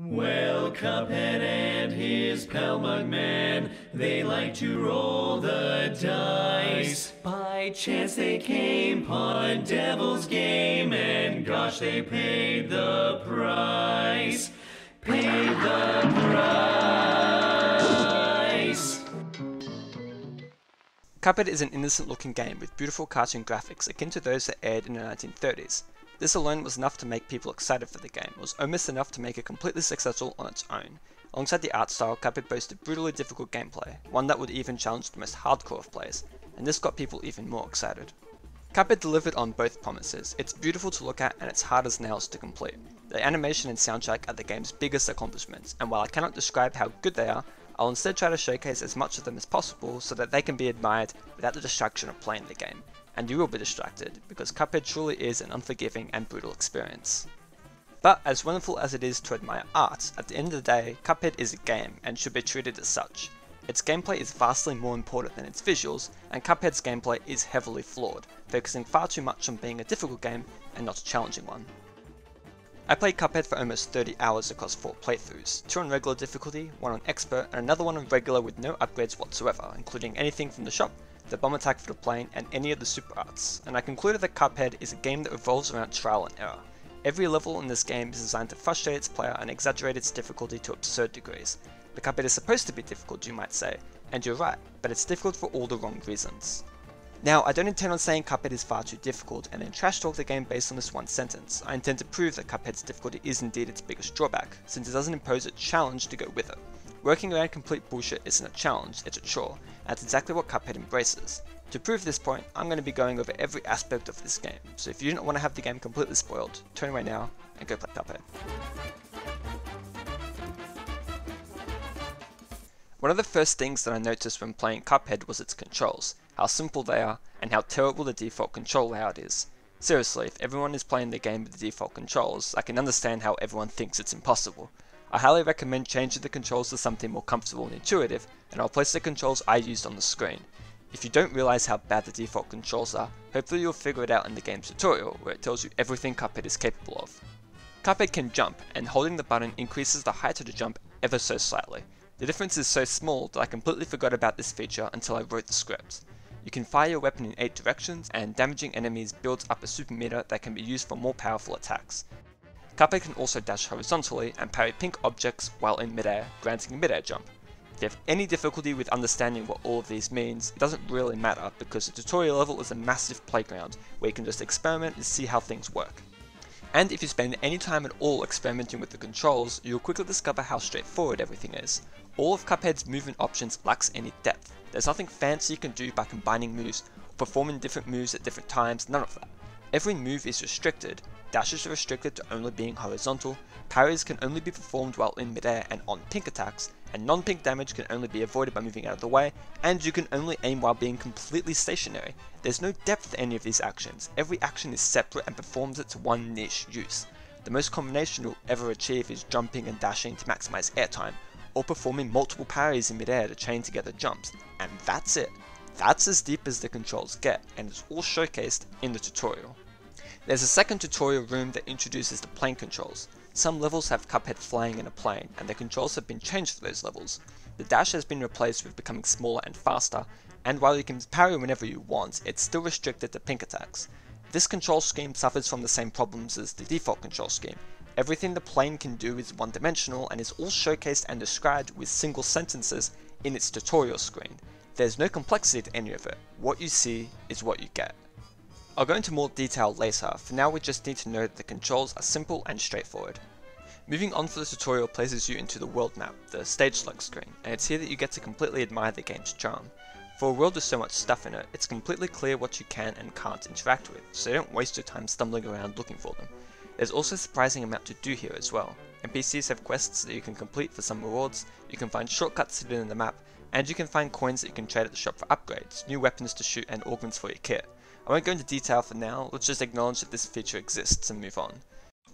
Well, Cuphead and his pal Mugman, they like to roll the dice. By chance they came upon a devil's game, and gosh, they paid the price. Paid the price. Cuphead is an innocent-looking game with beautiful cartoon graphics akin to those that aired in the 1930s. This alone was enough to make people excited for the game. It was almost enough to make it completely successful on its own. Alongside the art style, Cuphead boasted brutally difficult gameplay, one that would even challenge the most hardcore of players, and this got people even more excited. Cuphead delivered on both promises. It's beautiful to look at and it's hard as nails to complete. The animation and soundtrack are the game's biggest accomplishments, and while I cannot describe how good they are, I'll instead try to showcase as much of them as possible so that they can be admired without the distraction of playing the game. And you will be distracted, because Cuphead truly is an unforgiving and brutal experience. But as wonderful as it is to admire art, at the end of the day, Cuphead is a game and should be treated as such. Its gameplay is vastly more important than its visuals, and Cuphead's gameplay is heavily flawed, focusing far too much on being a difficult game and not a challenging one. I played Cuphead for almost 30 hours across 4 playthroughs, 2 on regular difficulty, 1 on expert, and another one on regular with no upgrades whatsoever, including anything from the shop, the bomb attack for the plane, and any of the super arts, and I concluded that Cuphead is a game that revolves around trial and error. Every level in this game is designed to frustrate its player and exaggerate its difficulty to absurd degrees. The Cuphead is supposed to be difficult, you might say, and you're right, but it's difficult for all the wrong reasons. Now, I don't intend on saying Cuphead is far too difficult and then trash talk the game based on this one sentence. I intend to prove that Cuphead's difficulty is indeed its biggest drawback, since it doesn't impose a challenge to go with it. Working around complete bullshit isn't a challenge, it's a chore, and that's exactly what Cuphead embraces. To prove this point, I'm going to be going over every aspect of this game, so if you do not want to have the game completely spoiled, turn away now and go play Cuphead. One of the first things that I noticed when playing Cuphead was its controls, how simple they are, and how terrible the default control layout is. Seriously, if everyone is playing the game with the default controls, I can understand how everyone thinks it's impossible. I highly recommend changing the controls to something more comfortable and intuitive, and I'll place the controls I used on the screen. If you don't realize how bad the default controls are, hopefully you'll figure it out in the game's tutorial, where it tells you everything Cuphead is capable of. Cuphead can jump, and holding the button increases the height of the jump ever so slightly. The difference is so small that I completely forgot about this feature until I wrote the script. You can fire your weapon in 8 directions, and damaging enemies builds up a super meter that can be used for more powerful attacks. Cuphead can also dash horizontally and parry pink objects while in midair, granting a midair jump. If you have any difficulty with understanding what all of these means, it doesn't really matter because the tutorial level is a massive playground where you can just experiment and see how things work. And if you spend any time at all experimenting with the controls, you'll quickly discover how straightforward everything is. All of Cuphead's movement options lacks any depth. There's nothing fancy you can do by combining moves or performing different moves at different times, none of that. Every move is restricted, dashes are restricted to only being horizontal, parries can only be performed while in midair and on pink attacks, and non-pink damage can only be avoided by moving out of the way, and you can only aim while being completely stationary. There's no depth to any of these actions. Every action is separate and performs its one niche use. The most combination you'll ever achieve is jumping and dashing to maximize airtime, or performing multiple parries in midair to chain together jumps, and that's it. That's as deep as the controls get, and it's all showcased in the tutorial. There's a second tutorial room that introduces the plane controls. Some levels have Cuphead flying in a plane, and the controls have been changed for those levels. The dash has been replaced with becoming smaller and faster, and while you can parry whenever you want, it's still restricted to pink attacks. This control scheme suffers from the same problems as the default control scheme. Everything the plane can do is one-dimensional and is all showcased and described with single sentences in its tutorial screen. There's no complexity to any of it. What you see is what you get. I'll go into more detail later, for now we just need to know that the controls are simple and straightforward. Moving on for the tutorial places you into the world map, the stage select screen, and it's here that you get to completely admire the game's charm. For a world with so much stuff in it, it's completely clear what you can and can't interact with, so you don't waste your time stumbling around looking for them. There's also a surprising amount to do here as well. NPCs have quests that you can complete for some rewards, you can find shortcuts hidden in the map, and you can find coins that you can trade at the shop for upgrades, new weapons to shoot and augments for your kit. I won't go into detail for now, let's just acknowledge that this feature exists and move on.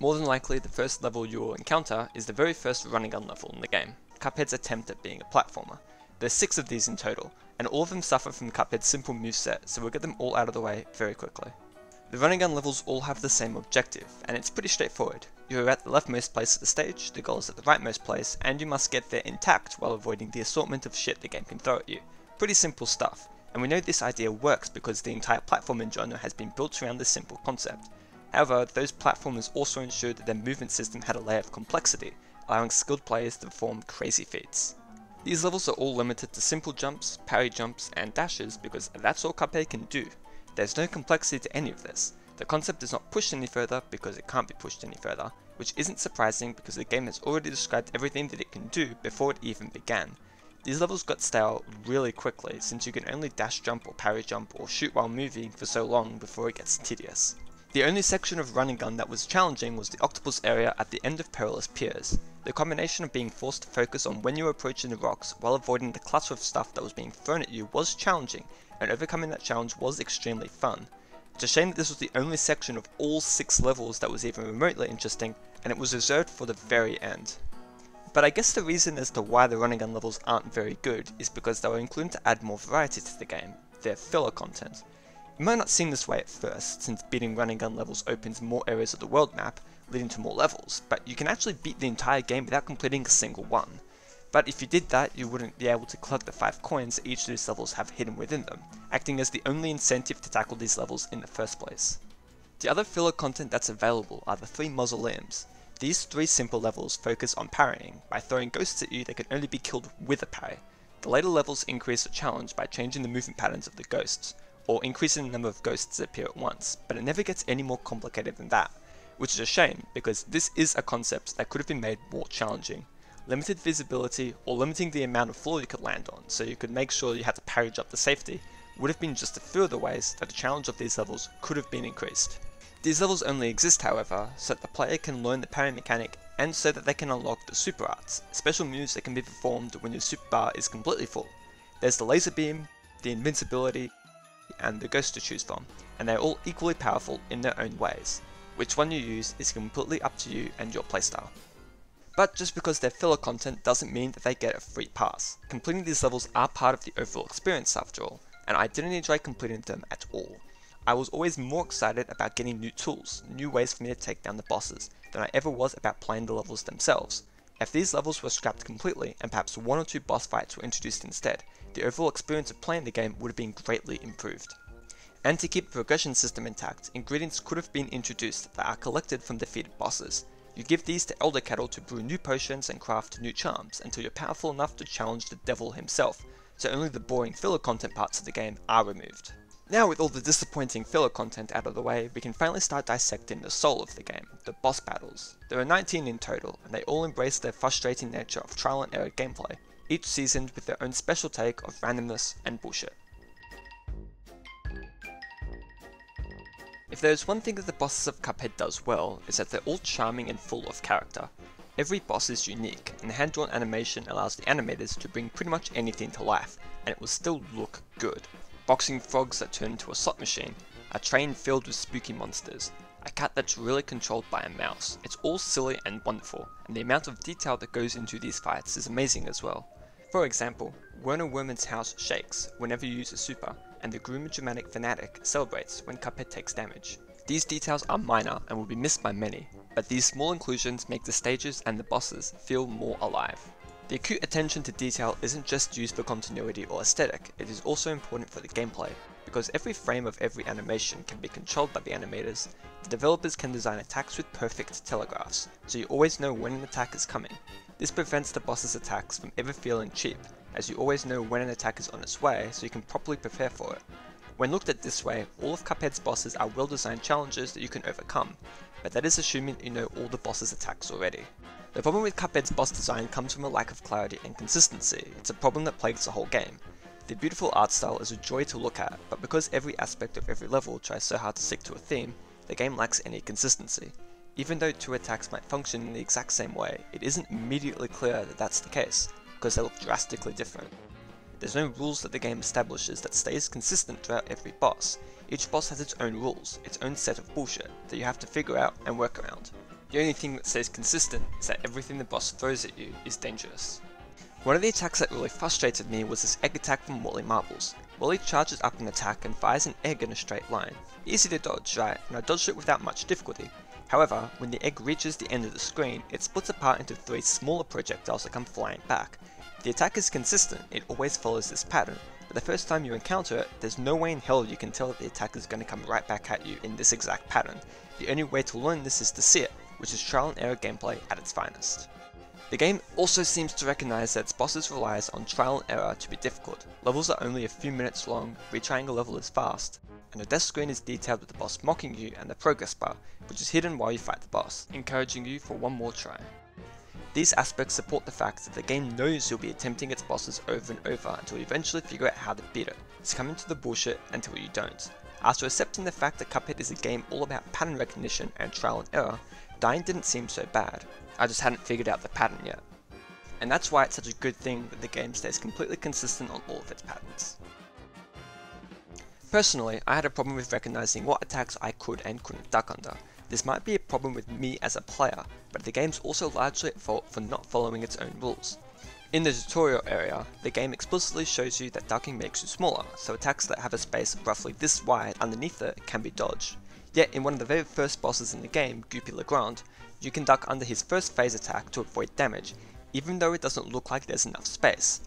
More than likely, the first level you will encounter is the very first running gun level in the game, Cuphead's attempt at being a platformer. There's 6 of these in total, and all of them suffer from Cuphead's simple moveset, so we'll get them all out of the way very quickly. The run and gun levels all have the same objective, and it's pretty straightforward. You're at the leftmost place of the stage, the goal is at the rightmost place, and you must get there intact while avoiding the assortment of shit the game can throw at you. Pretty simple stuff, and we know this idea works because the entire platforming genre has been built around this simple concept. However, those platformers also ensured that their movement system had a layer of complexity, allowing skilled players to perform crazy feats. These levels are all limited to simple jumps, parry jumps, and dashes because that's all Cuphead can do. There's no complexity to any of this. The concept is not pushed any further because it can't be pushed any further, which isn't surprising because the game has already described everything that it can do before it even began. These levels got stale really quickly since you can only dash jump or parry jump or shoot while moving for so long before it gets tedious. The only section of run and gun that was challenging was the octopus area at the end of Perilous Piers. The combination of being forced to focus on when you were approaching the rocks while avoiding the cluster of stuff that was being thrown at you was challenging, and overcoming that challenge was extremely fun. It's a shame that this was the only section of all 6 levels that was even remotely interesting, and it was reserved for the very end. But I guess the reason as to why the run and gun levels aren't very good is because they were included to add more variety to the game, their filler content. It might not seem this way at first, since beating run and gun levels opens more areas of the world map, leading to more levels, but you can actually beat the entire game without completing a single one. But if you did that, you wouldn't be able to collect the 5 coins that each of these levels have hidden within them, acting as the only incentive to tackle these levels in the first place. The other filler content that's available are the 3 mausoleums. These 3 simple levels focus on parrying, by throwing ghosts at you that can only be killed with a parry. The later levels increase the challenge by changing the movement patterns of the ghosts, or increasing the number of ghosts that appear at once, but it never gets any more complicated than that, which is a shame because this is a concept that could have been made more challenging. Limited visibility or limiting the amount of floor you could land on so you could make sure you had to parry jump to safety would have been just a few of the ways that the challenge of these levels could have been increased. These levels only exist however so that the player can learn the parry mechanic and so that they can unlock the super arts, special moves that can be performed when your super bar is completely full. There's the laser beam, the invincibility, and the ghost to choose from, and they're all equally powerful in their own ways. Which one you use is completely up to you and your playstyle. But just because they're filler content doesn't mean that they get a free pass. Completing these levels are part of the overall experience after all, and I didn't enjoy completing them at all. I was always more excited about getting new tools, new ways for me to take down the bosses, than I ever was about playing the levels themselves. If these levels were scrapped completely and perhaps 1 or 2 boss fights were introduced instead, the overall experience of playing the game would have been greatly improved. And to keep the progression system intact, ingredients could have been introduced that are collected from defeated bosses. You give these to Elder Kettle to brew new potions and craft new charms until you're powerful enough to challenge the devil himself, so only the boring filler content parts of the game are removed. Now with all the disappointing filler content out of the way, we can finally start dissecting the soul of the game, the boss battles. There are 19 in total, and they all embrace the frustrating nature of trial and error gameplay, each seasoned with their own special take of randomness and bullshit. If there's one thing that the bosses of Cuphead does well, is that they're all charming and full of character. Every boss is unique, and the hand-drawn animation allows the animators to bring pretty much anything to life, and it will still look good. Boxing frogs that turn into a slot machine, a train filled with spooky monsters, a cat that's really controlled by a mouse. It's all silly and wonderful, and the amount of detail that goes into these fights is amazing as well. For example, Werner Werman's house shakes whenever you use a super, and the Groomer Dramatic Fanatic celebrates when Cuphead takes damage. These details are minor and will be missed by many, but these small inclusions make the stages and the bosses feel more alive. The acute attention to detail isn't just used for continuity or aesthetic, it is also important for the gameplay. Because every frame of every animation can be controlled by the animators, the developers can design attacks with perfect telegraphs, so you always know when an attack is coming. This prevents the boss's attacks from ever feeling cheap, as you always know when an attack is on its way so you can properly prepare for it. When looked at this way, all of Cuphead's bosses are well designed challenges that you can overcome, but that is assuming that you know all the boss's attacks already. The problem with Cuphead's boss design comes from a lack of clarity and consistency. It's a problem that plagues the whole game. The beautiful art style is a joy to look at, but because every aspect of every level tries so hard to stick to a theme, the game lacks any consistency. Even though 2 attacks might function in the exact same way, it isn't immediately clear that that's the case, because they look drastically different. There's no rules that the game establishes that stays consistent throughout every boss. Each boss has its own rules, its own set of bullshit, that you have to figure out and work around. The only thing that stays consistent is that everything the boss throws at you is dangerous. One of the attacks that really frustrated me was this egg attack from Wally Marbles. Wally charges up an attack and fires an egg in a straight line. Easy to dodge, right? And I dodged it without much difficulty. However, when the egg reaches the end of the screen, it splits apart into 3 smaller projectiles that come flying back. The attack is consistent, it always follows this pattern, but the first time you encounter it, there's no way in hell you can tell that the attack is going to come right back at you in this exact pattern. The only way to learn this is to see it, which is trial and error gameplay at its finest. The game also seems to recognise that its bosses relies on trial and error to be difficult. Levels are only a few minutes long, retrying a level is fast, and the death screen is detailed with the boss mocking you and the progress bar, which is hidden while you fight the boss, encouraging you for one more try. These aspects support the fact that the game knows you'll be attempting its bosses over and over until you eventually figure out how to beat it, succumbing to the bullshit until you don't. After accepting the fact that Cuphead is a game all about pattern recognition and trial and error, dying didn't seem so bad. I just hadn't figured out the pattern yet. And that's why it's such a good thing that the game stays completely consistent on all of its patterns. Personally, I had a problem with recognizing what attacks I could and couldn't duck under. This might be a problem with me as a player, but the game's also largely at fault for not following its own rules. In the tutorial area, the game explicitly shows you that ducking makes you smaller, so attacks that have a space roughly this wide underneath it can be dodged. Yet in one of the very first bosses in the game, Goopy Legrand, you can duck under his first phase attack to avoid damage, even though it doesn't look like there's enough space.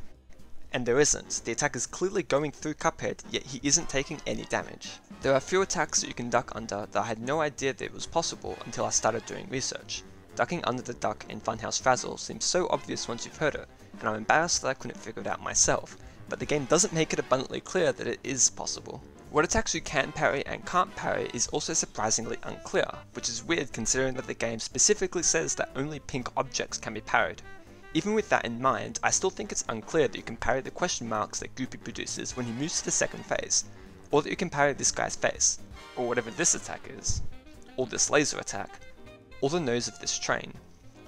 And there isn't. The attack is clearly going through Cuphead, yet he isn't taking any damage. There are a few attacks that you can duck under that I had no idea that it was possible until I started doing research. Ducking under the duck in Funhouse Frazzle seems so obvious once you've heard it, and I'm embarrassed that I couldn't figure it out myself, but the game doesn't make it abundantly clear that it is possible. What attacks you can parry and can't parry is also surprisingly unclear, which is weird considering that the game specifically says that only pink objects can be parried. Even with that in mind, I still think it's unclear that you can parry the question marks that Goopy produces when he moves to the second phase, or that you can parry this guy's face, or whatever this attack is, or this laser attack, or the nose of this train.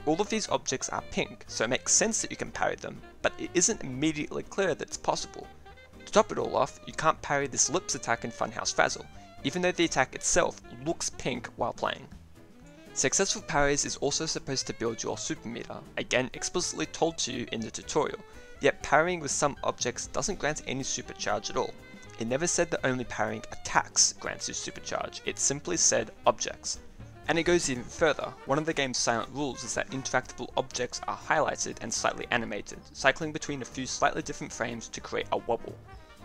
All of these objects are pink, so it makes sense that you can parry them, but it isn't immediately clear that it's possible. To top it all off, you can't parry this lips attack in Funhouse Frazzle, even though the attack itself looks pink while playing. Successful parries is also supposed to build your super meter, again explicitly told to you in the tutorial, yet parrying with some objects doesn't grant any supercharge at all. It never said that only parrying attacks grants you supercharge, it simply said objects. And it goes even further. One of the game's silent rules is that interactable objects are highlighted and slightly animated, cycling between a few slightly different frames to create a wobble.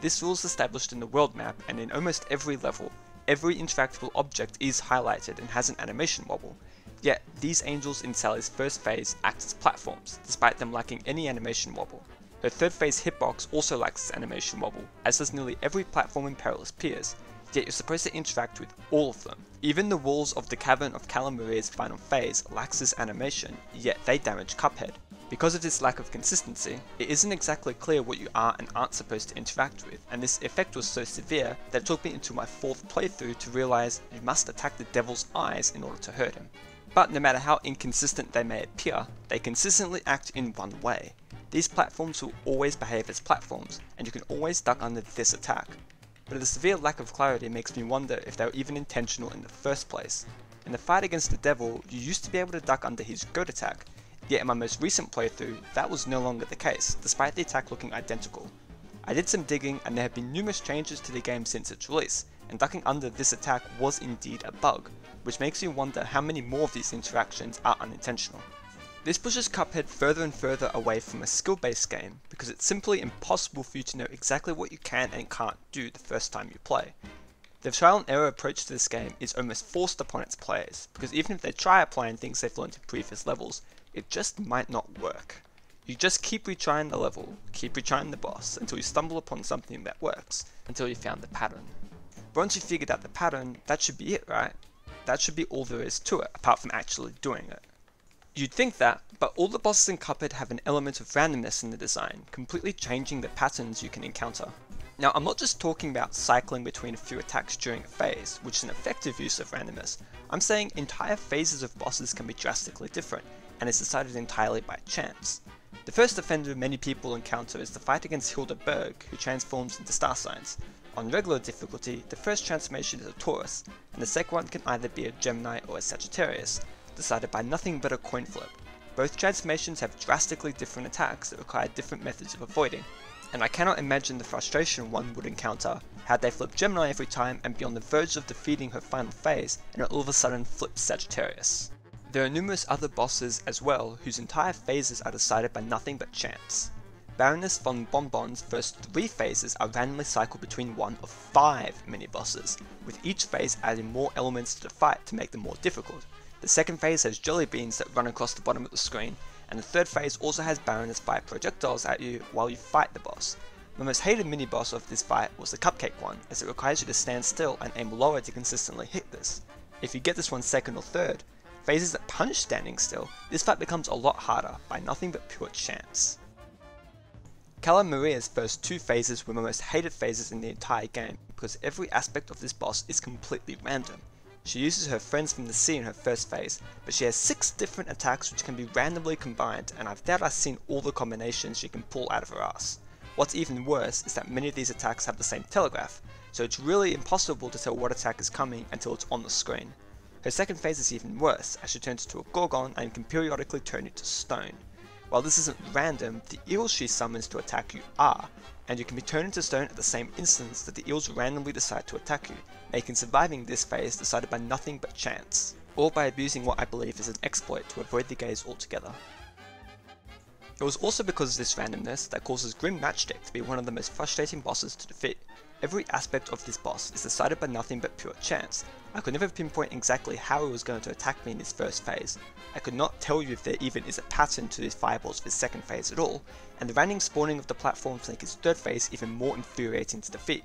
This rule is established in the world map, and in almost every level, every interactable object is highlighted and has an animation wobble. Yet, these angels in Sally's first phase act as platforms, despite them lacking any animation wobble. Her third phase hitbox also lacks this animation wobble, as does nearly every platform in Perilous Piers, yet you're supposed to interact with all of them. Even the walls of the Cavern of Calamaria's final phase lacks this animation, yet they damage Cuphead. Because of this lack of consistency, it isn't exactly clear what you are and aren't supposed to interact with, and this effect was so severe that it took me into my 4th playthrough to realise you must attack the devil's eyes in order to hurt him. But no matter how inconsistent they may appear, they consistently act in one way. These platforms will always behave as platforms, and you can always duck under this attack. But the severe lack of clarity makes me wonder if they were even intentional in the first place. In the fight against the devil, you used to be able to duck under his goat attack, yet in my most recent playthrough, that was no longer the case, despite the attack looking identical. I did some digging, and there have been numerous changes to the game since its release, and ducking under this attack was indeed a bug, which makes you wonder how many more of these interactions are unintentional. This pushes Cuphead further and further away from a skill-based game, because it's simply impossible for you to know exactly what you can and can't do the first time you play. The trial and error approach to this game is almost forced upon its players, because even if they try applying things they've learned in previous levels, it just might not work. You just keep retrying the level, keep retrying the boss, until you stumble upon something that works, until you found the pattern. But once you figured out the pattern, that should be it, right? That should be all there is to it, apart from actually doing it. You'd think that, but all the bosses in Cuphead have an element of randomness in the design, completely changing the patterns you can encounter. Now, I'm not just talking about cycling between a few attacks during a phase, which is an effective use of randomness. I'm saying entire phases of bosses can be drastically different, and is decided entirely by chance. The first offender many people encounter is the fight against Hilda Berg, who transforms into star signs. On regular difficulty, the first transformation is a Taurus, and the second one can either be a Gemini or a Sagittarius, decided by nothing but a coin flip. Both transformations have drastically different attacks that require different methods of avoiding. and I cannot imagine the frustration one would encounter had they flip Gemini every time and be on the verge of defeating her final phase and it all of a sudden flips Sagittarius. There are numerous other bosses as well whose entire phases are decided by nothing but chance. Baroness von Bonbon's first 3 phases are randomly cycled between one of 5 mini-bosses, with each phase adding more elements to the fight to make them more difficult. The second phase has jelly beans that run across the bottom of the screen, and the third phase also has Baroness fire projectiles at you while you fight the boss. My most hated mini-boss of this fight was the cupcake one, as it requires you to stand still and aim lower to consistently hit this. If you get this one second or third, phases that punish standing still, this fight becomes a lot harder by nothing but pure chance. Cala Maria's first 2 phases were my most hated phases in the entire game, because every aspect of this boss is completely random. She uses her friends from the sea in her first phase, but she has 6 different attacks which can be randomly combined, and I doubt I've seen all the combinations she can pull out of her ass. What's even worse is that many of these attacks have the same telegraph, so it's really impossible to tell what attack is coming until it's on the screen. Her second phase is even worse, as she turns into a Gorgon and can periodically turn you to stone. While this isn't random, the eels she summons to attack you are, and you can be turned into stone at the same instance that the eels randomly decide to attack you, making surviving this phase decided by nothing but chance, or by abusing what I believe is an exploit to avoid the gaze altogether. It was also because of this randomness that causes Grim Matchstick to be one of the most frustrating bosses to defeat. Every aspect of this boss is decided by nothing but pure chance. I could never pinpoint exactly how he was going to attack me in his first phase. I could not tell you if there even is a pattern to his fireballs for his second phase at all, and the random spawning of the platforms make his third phase even more infuriating to defeat.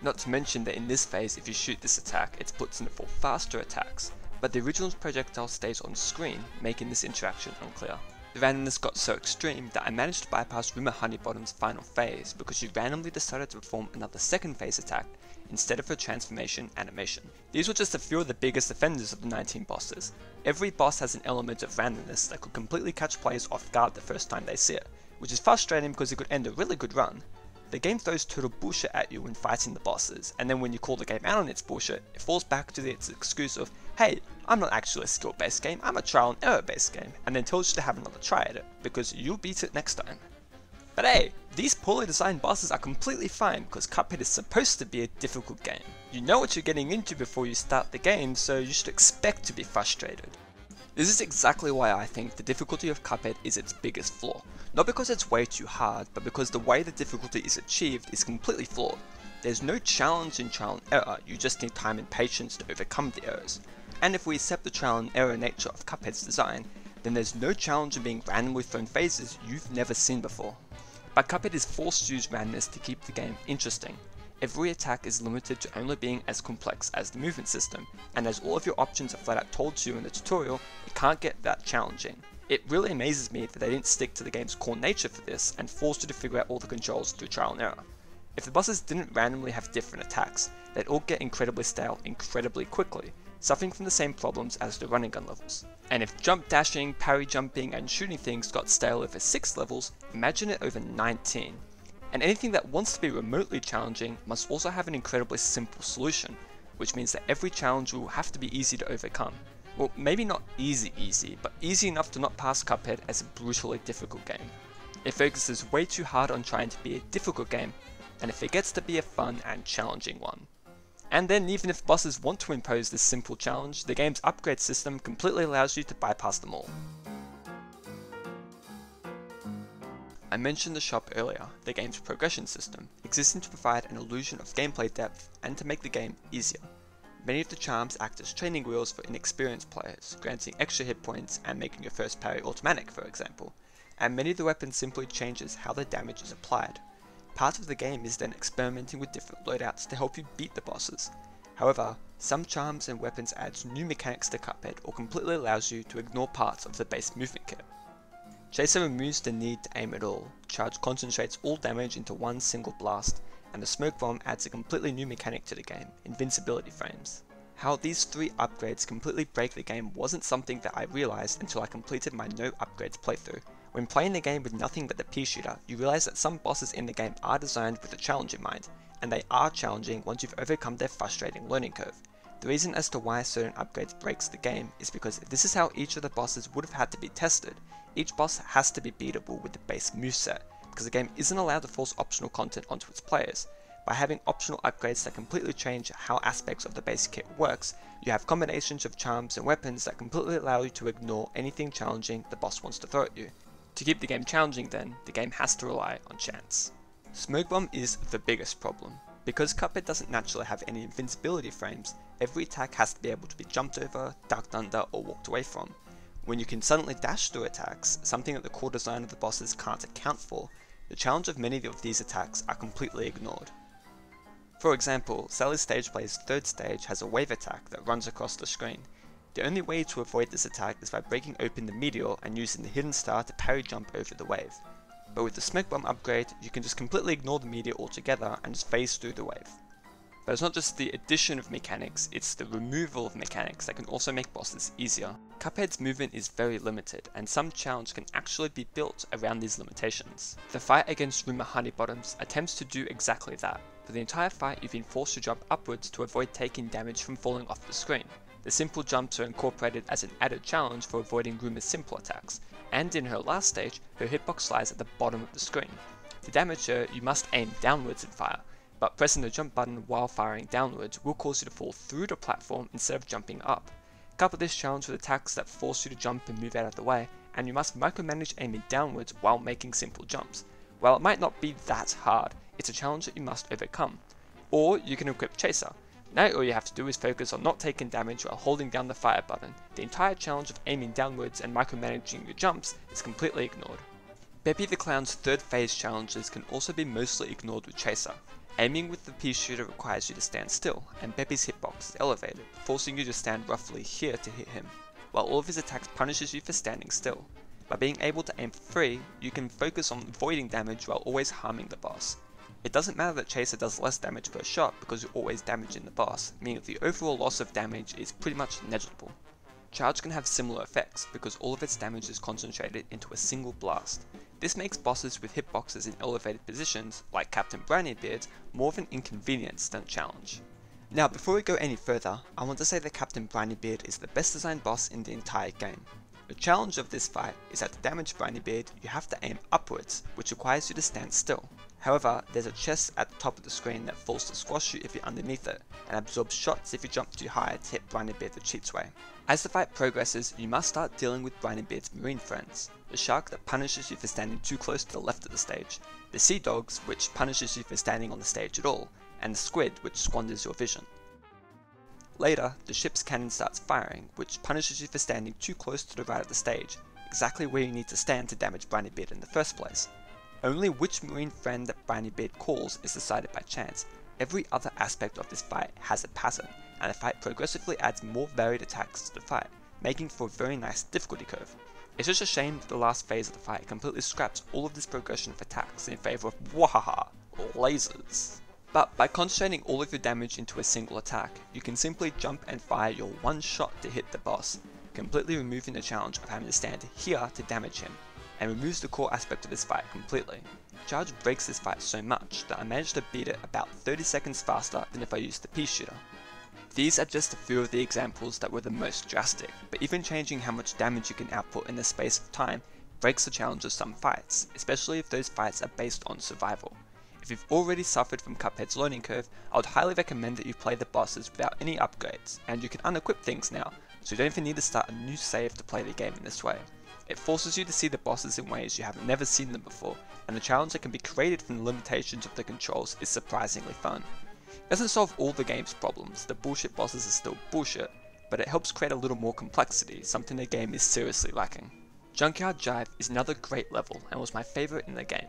Not to mention that in this phase, if you shoot this attack, it splits into 4 faster attacks, but the original projectile stays on screen, making this interaction unclear. The randomness got so extreme that I managed to bypass Rimmer Honeybottom's final phase because she randomly decided to perform another second phase attack instead of her transformation animation. These were just a few of the biggest offenders of the 19 bosses. Every boss has an element of randomness that could completely catch players off guard the first time they see it, which is frustrating because it could end a really good run. The game throws total bullshit at you when fighting the bosses, and then when you call the game out on its bullshit, it falls back to its excuse of, hey, I'm not actually a skill based game, I'm a trial and error based game, and then tells you to have another try at it, because you'll beat it next time. But hey, these poorly designed bosses are completely fine because Cuphead is supposed to be a difficult game. You know what you're getting into before you start the game, so you should expect to be frustrated. This is exactly why I think the difficulty of Cuphead is its biggest flaw. Not because it's way too hard, but because the way the difficulty is achieved is completely flawed. There's no challenge in trial and error, you just need time and patience to overcome the errors. And if we accept the trial and error nature of Cuphead's design, then there's no challenge in being randomly thrown phases you've never seen before. But Cuphead is forced to use randomness to keep the game interesting. Every attack is limited to only being as complex as the movement system, and as all of your options are flat out told to you in the tutorial, it can't get that challenging. It really amazes me that they didn't stick to the game's core nature for this and forced you to figure out all the controls through trial and error. If the bosses didn't randomly have different attacks, they'd all get incredibly stale incredibly quickly, suffering from the same problems as the running gun levels. And if jump dashing, parry jumping and shooting things got stale over 6 levels, imagine it over 19. And anything that wants to be remotely challenging must also have an incredibly simple solution, which means that every challenge will have to be easy to overcome. Well, maybe not easy, but easy enough to not pass Cuphead as a brutally difficult game. It focuses way too hard on trying to be a difficult game, and it forgets to be a fun and challenging one. And then even if bosses want to impose this simple challenge, the game's upgrade system completely allows you to bypass them all. I mentioned the shop earlier, the game's progression system, existing to provide an illusion of gameplay depth and to make the game easier. Many of the charms act as training wheels for inexperienced players, granting extra hit points and making your first parry automatic, for example, and many of the weapons simply changes how the damage is applied. Part of the game is then experimenting with different loadouts to help you beat the bosses. However, some charms and weapons adds new mechanics to Cuphead or completely allows you to ignore parts of the base movement kit. Chaser removes the need to aim at all, Charge concentrates all damage into one single blast, and the Smoke Bomb adds a completely new mechanic to the game, invincibility frames. How these 3 upgrades completely break the game wasn't something that I realised until I completed my no upgrades playthrough. When playing the game with nothing but the pea shooter, you realise that some bosses in the game are designed with a challenge in mind, and they are challenging once you've overcome their frustrating learning curve. The reason as to why certain upgrades breaks the game is because this is how each of the bosses would have had to be tested. Each boss has to be beatable with the base moveset, because the game isn't allowed to force optional content onto its players. By having optional upgrades that completely change how aspects of the base kit works, you have combinations of charms and weapons that completely allow you to ignore anything challenging the boss wants to throw at you. To keep the game challenging then, the game has to rely on chance. Smoke Bomb is the biggest problem. Because Cuphead doesn't naturally have any invincibility frames, every attack has to be able to be jumped over, ducked under, or walked away from. When you can suddenly dash through attacks, something that the core design of the bosses can't account for, the challenge of many of these attacks are completely ignored. For example, Sally's stage play's third stage has a wave attack that runs across the screen. The only way to avoid this attack is by breaking open the meteor and using the hidden star to parry jump over the wave. But with the Smoke Bomb upgrade, you can just completely ignore the meteor altogether and just phase through the wave. But it's not just the addition of mechanics, it's the removal of mechanics that can also make bosses easier. Cuphead's movement is very limited, and some challenge can actually be built around these limitations. The fight against Rumor Honeybottoms attempts to do exactly that. For the entire fight, you've been forced to jump upwards to avoid taking damage from falling off the screen. The simple jumps are incorporated as an added challenge for avoiding Rumor's simple attacks, and in her last stage, her hitbox lies at the bottom of the screen. To damage her, you must aim downwards and fire, but pressing the jump button while firing downwards will cause you to fall through the platform instead of jumping up. Couple this challenge with attacks that force you to jump and move out of the way, and you must micromanage aiming downwards while making simple jumps. While it might not be that hard, it's a challenge that you must overcome. Or you can equip Chaser. Now all you have to do is focus on not taking damage while holding down the fire button. The entire challenge of aiming downwards and micromanaging your jumps is completely ignored. Beppy the Clown's third phase challenges can also be mostly ignored with Chaser. Aiming with the pea shooter requires you to stand still, and Beppy's hitbox is elevated, forcing you to stand roughly here to hit him, while all of his attacks punishes you for standing still. By being able to aim free, you can focus on avoiding damage while always harming the boss. It doesn't matter that Chaser does less damage per shot because you're always damaging the boss, meaning that the overall loss of damage is pretty much negligible. Charge can have similar effects because all of its damage is concentrated into a single blast. This makes bosses with hitboxes in elevated positions, like Captain Browniebeard, more of an inconvenience than a challenge. Now before we go any further, I want to say that Captain Browniebeard is the best designed boss in the entire game. The challenge of this fight is that to damage Browniebeard, you have to aim upwards, which requires you to stand still. However, there's a chest at the top of the screen that falls to squash you if you're underneath it, and absorbs shots if you jump too high to hit Browniebeard the cheats way. As the fight progresses, you must start dealing with Browniebeard's marine friends, the shark that punishes you for standing too close to the left of the stage, the sea dogs which punishes you for standing on the stage at all, and the squid which squanders your vision. Later, the ship's cannon starts firing, which punishes you for standing too close to the right of the stage, exactly where you need to stand to damage Browniebeard in the first place. Only which marine friend that Browniebeard calls is decided by chance. Every other aspect of this fight has a pattern, and the fight progressively adds more varied attacks to the fight, making for a very nice difficulty curve. It's just a shame that the last phase of the fight completely scraps all of this progression of attacks in favour of wahaha, lasers. But by concentrating all of your damage into a single attack, you can simply jump and fire your one shot to hit the boss, completely removing the challenge of having to stand here to damage him, and removes the core aspect of this fight completely. Charge breaks this fight so much that I managed to beat it about 30 seconds faster than if I used the pea shooter. These are just a few of the examples that were the most drastic, but even changing how much damage you can output in the space of time breaks the challenge of some fights, especially if those fights are based on survival. If you've already suffered from Cuphead's learning curve, I would highly recommend that you play the bosses without any upgrades, and you can unequip things now, so you don't even need to start a new save to play the game in this way. It forces you to see the bosses in ways you have never seen them before, and the challenge that can be created from the limitations of the controls is surprisingly fun. It doesn't solve all the game's problems, the bullshit bosses are still bullshit, but it helps create a little more complexity, something the game is seriously lacking. Junkyard Jive is another great level and was my favourite in the game.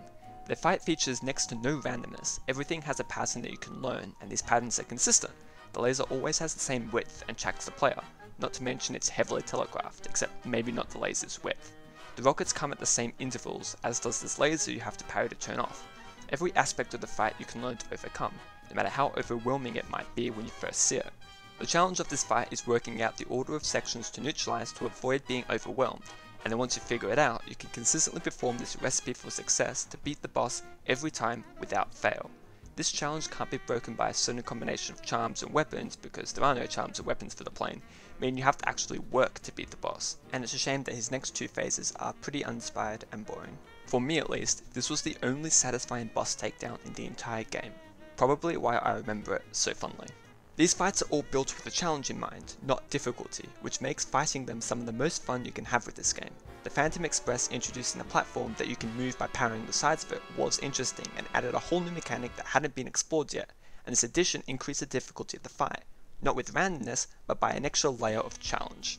The fight features next to no randomness, everything has a pattern that you can learn, and these patterns are consistent. The laser always has the same width and tracks the player, not to mention it's heavily telegraphed, except maybe not the laser's width. The rockets come at the same intervals as does this laser you have to parry to turn off. Every aspect of the fight you can learn to overcome, no matter how overwhelming it might be when you first see it. The challenge of this fight is working out the order of sections to neutralize to avoid being overwhelmed, and then once you figure it out, you can consistently perform this recipe for success to beat the boss every time without fail. This challenge can't be broken by a certain combination of charms and weapons because there are no charms or weapons for the plane, meaning you have to actually work to beat the boss, and it's a shame that his next two phases are pretty uninspired and boring. For me at least, this was the only satisfying boss takedown in the entire game, probably why I remember it so fondly. These fights are all built with a challenge in mind, not difficulty, which makes fighting them some of the most fun you can have with this game. The Phantom Express introducing a platform that you can move by powering the sides of it was interesting and added a whole new mechanic that hadn't been explored yet, and this addition increased the difficulty of the fight, not with randomness, but by an extra layer of challenge.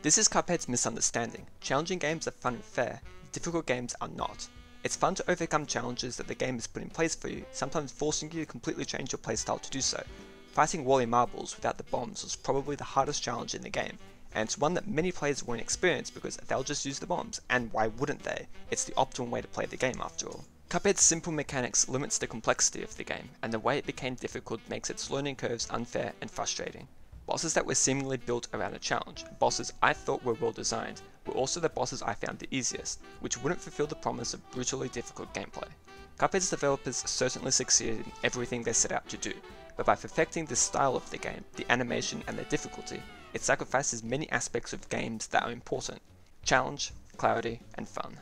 This is Cuphead's misunderstanding. Challenging games are fun and fair, difficult games are not. It's fun to overcome challenges that the game has put in place for you, sometimes forcing you to completely change your playstyle to do so. Fighting Wally Marbles without the bombs was probably the hardest challenge in the game, and it's one that many players won't experience because they'll just use the bombs, and why wouldn't they? It's the optimal way to play the game after all. Cuphead's simple mechanics limits the complexity of the game, and the way it became difficult makes its learning curves unfair and frustrating. Bosses that were seemingly built around a challenge, bosses I thought were well designed, were also the bosses I found the easiest, which wouldn't fulfill the promise of brutally difficult gameplay. Cuphead's developers certainly succeeded in everything they set out to do, but by perfecting this style of the game, the animation and the difficulty, it sacrifices many aspects of games that are important: challenge, clarity, and fun.